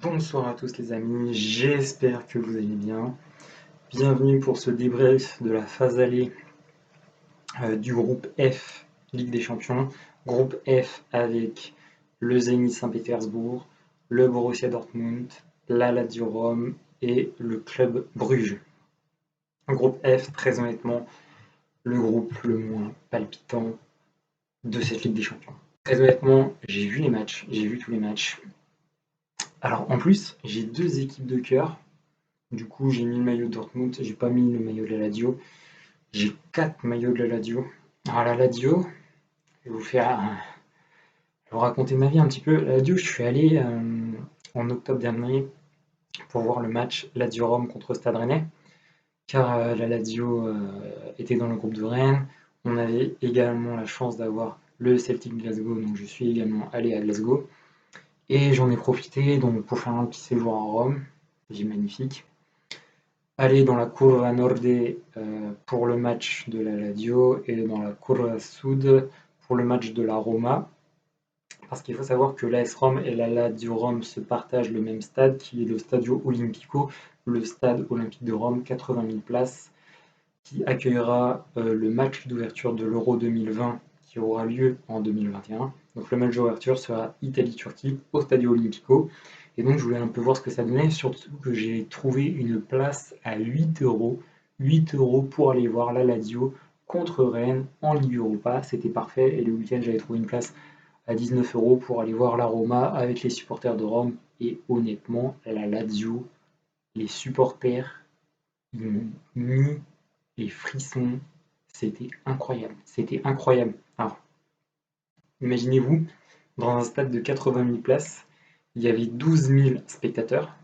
Bonsoir à tous les amis, j'espère que vous allez bien. Bienvenue pour ce débrief de la phase allée du groupe F, Ligue des Champions. Groupe F avec le Zénith Saint-Pétersbourg, le Borussia Dortmund, la Lazio Rome et le Club Bruges. Groupe F, très honnêtement, le groupe le moins palpitant de cette Ligue des Champions. Très honnêtement, j'ai vu les matchs, j'ai vu tous les matchs. Alors en plus, j'ai deux équipes de cœur. Du coup, j'ai mis le maillot de Dortmund, j'ai pas mis le maillot de la Lazio. J'ai 4 maillots de la Lazio. Alors la Lazio, je vais vous raconter ma vie un petit peu. La Lazio, je suis allé en octobre dernier pour voir le match Lazio-Rome contre Stade Rennais, car la Lazio était dans le groupe de Rennes. On avait également la chance d'avoir le Celtic Glasgow, donc je suis également allé à Glasgow. Et j'en ai profité donc, pour faire un petit séjour à Rome, c'est magnifique. Aller dans la Curva Nord pour le match de la Lazio et dans la Curva Sud pour le match de la Roma. Parce qu'il faut savoir que l'AS Rome et la Lazio Rome se partagent le même stade qui est le Stadio Olimpico, le stade olympique de Rome, 80 000 places, qui accueillera le match d'ouverture de l'Euro 2020 qui aura lieu en 2021. Donc le match d'ouverture sera Italie-Turquie au Stadio Olimpico. Et donc je voulais un peu voir ce que ça donnait, surtout que j'ai trouvé une place à 8 euros. 8 euros pour aller voir la Lazio contre Rennes en Ligue Europa, c'était parfait. Et le week-end j'avais trouvé une place à 19 euros pour aller voir la Roma avec les supporters de Rome. Et honnêtement, la Lazio, les supporters, ils m'ont mis les frissons, c'était incroyable. C'était incroyable. Alors, imaginez-vous, dans un stade de 80 000 places, il y avait 12 000 spectateurs.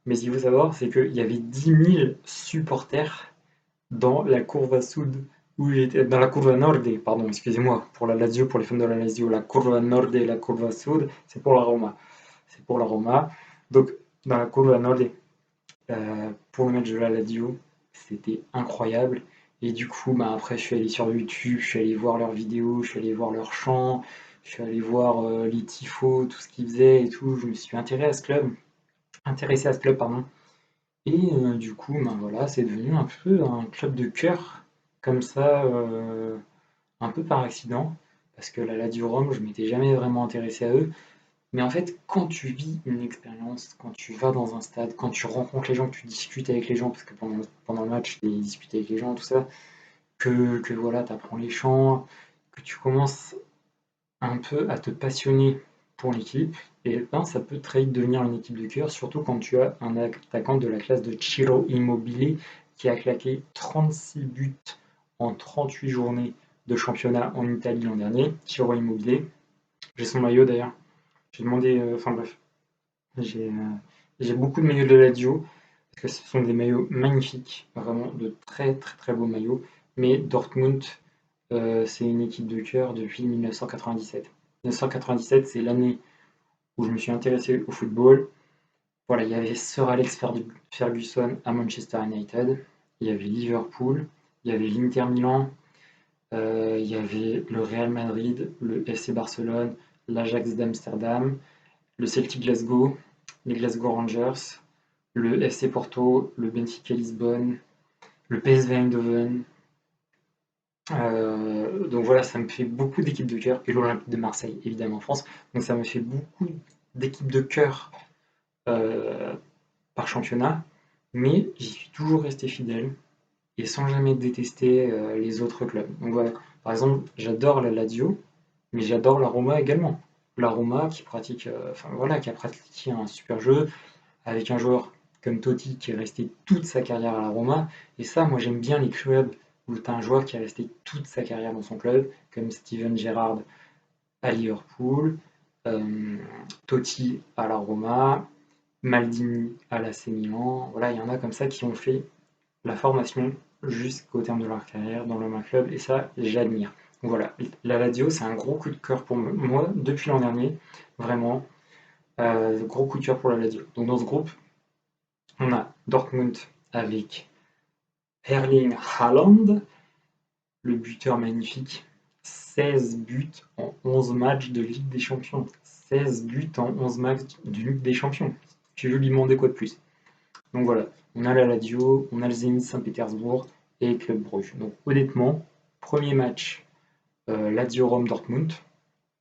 Mais ce qu'il faut savoir, c'est qu'il y avait 10 000 supporters dans la Curva Sud, où j'étais, dans la Curva Nord, pardon, excusez-moi, pour la Lazio, pour les fans de la Lazio, la Curva Nord et la Curva Sud, c'est pour la Roma. C'est pour la Roma. Donc, dans la Curva Nord, pour le match de la Lazio, c'était incroyable. Et du coup, bah, après, je suis allé sur YouTube, je suis allé voir leurs vidéos, je suis allé voir leurs chants, je suis allé voir les tifos, tout ce qu'ils faisaient et tout. Je me suis intéressé à ce club, pardon. Et du coup, ben voilà, c'est devenu un peu un club de cœur, comme ça, un peu par accident, parce que la Lazio Rome, je m'étais jamais vraiment intéressé à eux. Mais en fait, quand tu vis une expérience, quand tu vas dans un stade, quand tu rencontres les gens, que tu discutes avec les gens, parce que pendant le match, j'ai discuté avec les gens, tout ça, que voilà, tu apprends les chants, que tu commences un peu à te passionner pour l'équipe, et ben, ça peut très vite devenir une équipe de cœur, surtout quand tu as un attaquant de la classe de Ciro Immobile qui a claqué 36 buts en 38 journées de championnat en Italie l'an dernier. Ciro Immobile, j'ai son maillot d'ailleurs. J'ai demandé, enfin bref, j'ai beaucoup de maillots de la Lazio, parce que ce sont des maillots magnifiques, vraiment de très très très beaux maillots. Mais Dortmund, c'est une équipe de cœur depuis 1997. 1997, c'est l'année où je me suis intéressé au football. Voilà, il y avait Sir Alex Ferguson à Manchester United, il y avait Liverpool, il y avait l'Inter Milan, il y avait le Real Madrid, le FC Barcelone, l'Ajax d'Amsterdam, le Celtic Glasgow, les Glasgow Rangers, le FC Porto, le Benfica Lisbonne, le PSV Eindhoven. Donc voilà, ça me fait beaucoup d'équipes de cœur, et l'Olympique de Marseille, évidemment, en France. Donc ça me fait beaucoup d'équipes de cœur euh, par championnat, mais j'y suis toujours resté fidèle et sans jamais détester les autres clubs. Donc voilà, par exemple, j'adore la Lazio, mais j'adore la Roma également. La Roma qui pratique, enfin voilà, qui a pratiqué un super jeu avec un joueur comme Totti qui est resté toute sa carrière à la Roma. Et ça, moi j'aime bien les clubs où tu as un joueur qui est resté toute sa carrière dans son club, comme Steven Gerrard à Liverpool, euh, Totti à la Roma, Maldini à l'AC Milan. Voilà, il y en a comme ça qui ont fait la formation jusqu'au terme de leur carrière dans le même club, et ça, j'admire. Donc voilà, la Lazio, c'est un gros coup de cœur pour moi depuis l'an dernier, vraiment. Gros coup de cœur pour la Lazio. Donc dans ce groupe, on a Dortmund avec Erling Haaland, le buteur magnifique. 16 buts en 11 matchs de Ligue des Champions. 16 buts en 11 matchs de Ligue des Champions. Tu veux lui demander quoi de plus? Donc voilà, on a la Lazio, on a le Zénith Saint-Pétersbourg et Club Brugge. Donc honnêtement, premier match, Lazio-Rome-Dortmund.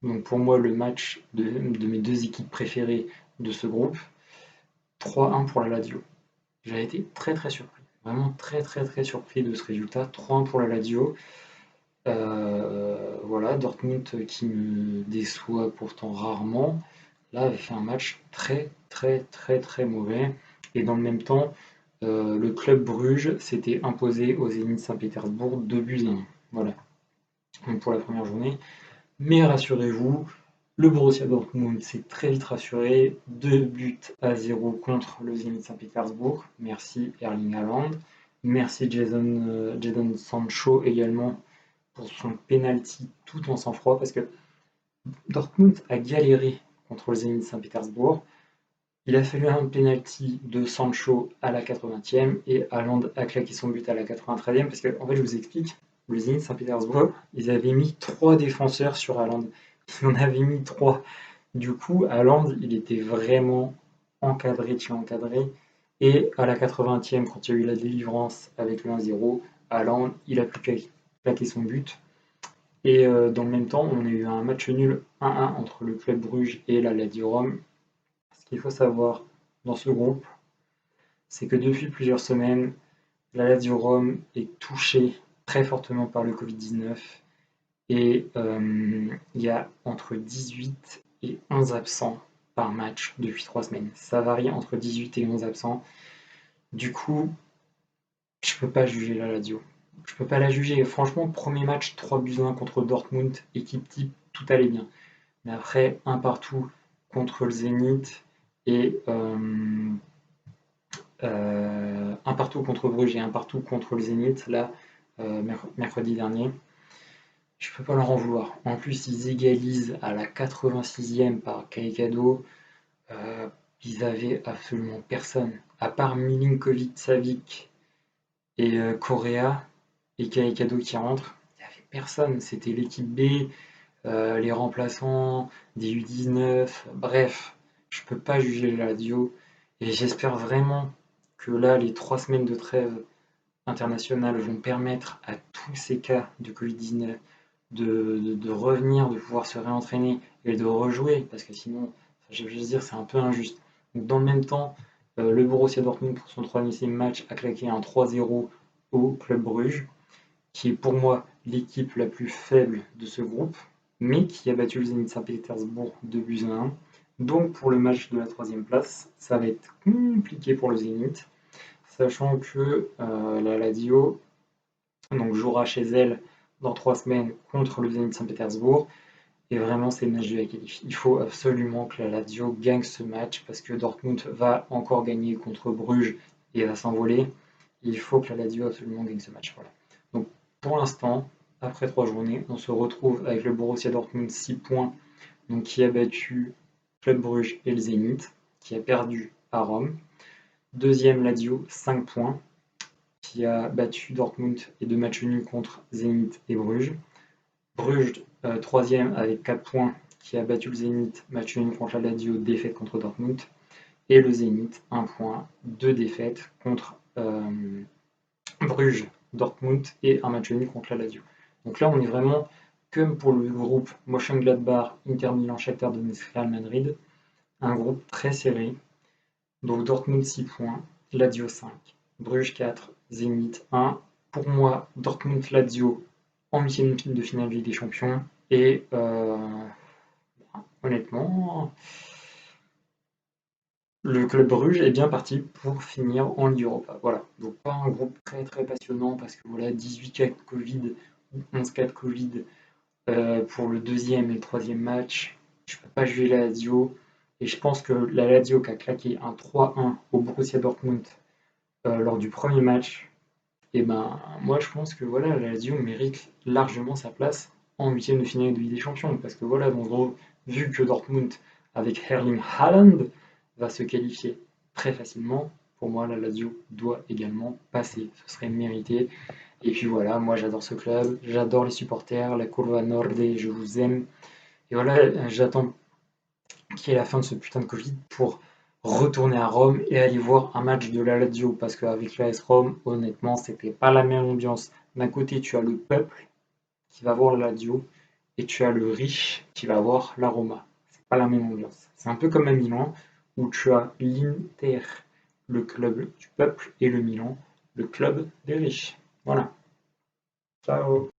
Donc pour moi, le match de mes deux équipes préférées de ce groupe. 3-1 pour la Lazio. J'ai été très très surpris. Vraiment très très très surpris de ce résultat. 3-1 pour la Lazio. Voilà, Dortmund qui me déçoit pourtant rarement, là avait fait un match très très très très mauvais. Et dans le même temps, le club Bruges s'était imposé au Zénith Saint-Pétersbourg 2-1. Voilà, donc pour la première journée. Mais rassurez-vous, le Borussia Dortmund s'est très vite rassuré. 2-0 contre le Zénith Saint-Pétersbourg. Merci Erling Haaland. Merci Jadon Sancho également pour son penalty tout en sang-froid parce que Dortmund a galéré contre le Zénith Saint-Pétersbourg. Il a fallu un penalty de Sancho à la 80e et Haaland a claqué son but à la 93e parce que, en fait, je vous explique, le Zénith Saint-Pétersbourg, ils avaient mis 3 défenseurs sur Haaland. Ils en avaient mis 3. Du coup, Haaland, il était vraiment encadré, Et à la 80e, quand il y a eu la délivrance avec le 1-0, Haaland, il a plus qu'à claquer son but. Et dans le même temps, on a eu un match nul 1-1 entre le Club Bruges et la Lazio Rome. Ce qu'il faut savoir dans ce groupe, c'est que depuis plusieurs semaines, la Lazio Rome est touchée très fortement par le Covid-19 et il y a entre 18 et 11 absents par match depuis 3 semaines. Ça varie entre 18 et 11 absents. Du coup, je ne peux pas juger la Lazio. Je peux pas la juger. Franchement, premier match 3-1 contre Dortmund, équipe type, tout allait bien. Mais après, un partout contre le Zénith et un partout contre Bruges et un partout contre le Zénith, là, mercredi dernier. Je peux pas leur en vouloir. En plus, ils égalisent à la 86e par Caicedo. Ils avaient absolument personne. À part Milinkovic-Savic et Correa et Caicedo qui rentrent, il n'y avait personne. C'était l'équipe B, les remplaçants, des U19, bref, je peux pas juger la Lazio et j'espère vraiment que là, les 3 semaines de trêve internationale vont permettre à tous ces cas de Covid-19 de revenir, de pouvoir se réentraîner et de rejouer, parce que sinon, je veux dire, c'est un peu injuste. Donc, dans le même temps, le Borussia Dortmund, pour son 3e match, a claqué un 3-0 au Club Bruges, qui est pour moi l'équipe la plus faible de ce groupe, mais qui a battu le Zénith Saint-Pétersbourg 2-1. Donc pour le match de la 3e place, ça va être compliqué pour le Zénith, sachant que la Lazio donc, jouera chez elle dans 3 semaines contre le Zénith Saint-Pétersbourg. Et vraiment, c'est le match de la qualif. Il faut absolument que la Lazio gagne ce match parce que Dortmund va encore gagner contre Bruges et va s'envoler. Il faut que la Lazio absolument gagne ce match. Voilà. Donc pour l'instant, après 3 journées, on se retrouve avec le Borussia Dortmund 6 points, donc qui a battu Club Bruges et le Zénith, qui a perdu à Rome. Deuxième Lazio, 5 points, qui a battu Dortmund et 2 matchs nuls contre Zénith et Bruges. Bruges, troisième avec 4 points, qui a battu le Zénith, match nul contre la Lazio, défaite contre Dortmund. Et le Zénith, 1 point, 2 défaites contre Bruges, Dortmund et un match nul contre la Lazio. Donc là, on est vraiment comme pour le groupe Mönchengladbach, Inter Milan, Shakhtar Donetsk, Real Madrid, un groupe très serré. Donc Dortmund 6 points, Lazio 5, Bruges 4, Zénith 1. Pour moi, Dortmund-Lazio en 8e de finale de Ligue des Champions. Et honnêtement, le club Bruges est bien parti pour finir en Ligue Europa. Voilà, donc pas un groupe très très passionnant parce que voilà, 18 cas de Covid, 11 cas de Covid pour le 2e et le 3e match. Je ne peux pas juger la Lazio. Et je pense que la Lazio qui a claqué un 3-1 au Borussia Dortmund lors du premier match, et ben moi je pense que voilà, la Lazio mérite largement sa place en 8e de finale de Ligue des Champions. Parce que voilà, en gros, vu que Dortmund avec Erling Haaland va se qualifier très facilement, pour moi la Lazio doit également passer. Ce serait mérité. Et puis voilà, moi j'adore ce club, j'adore les supporters, la Curva Nord, je vous aime. Et voilà, j'attends qu'il y ait la fin de ce putain de Covid pour retourner à Rome et aller voir un match de la Lazio parce qu'avec l'AS Rome, honnêtement, c'était pas la même ambiance. D'un côté, tu as le peuple qui va voir la Lazio et tu as le riche qui va voir la Roma. C'est pas la même ambiance. C'est un peu comme à Milan où tu as l'Inter, le club du peuple, et le Milan, le club des riches. Voilà. Ciao.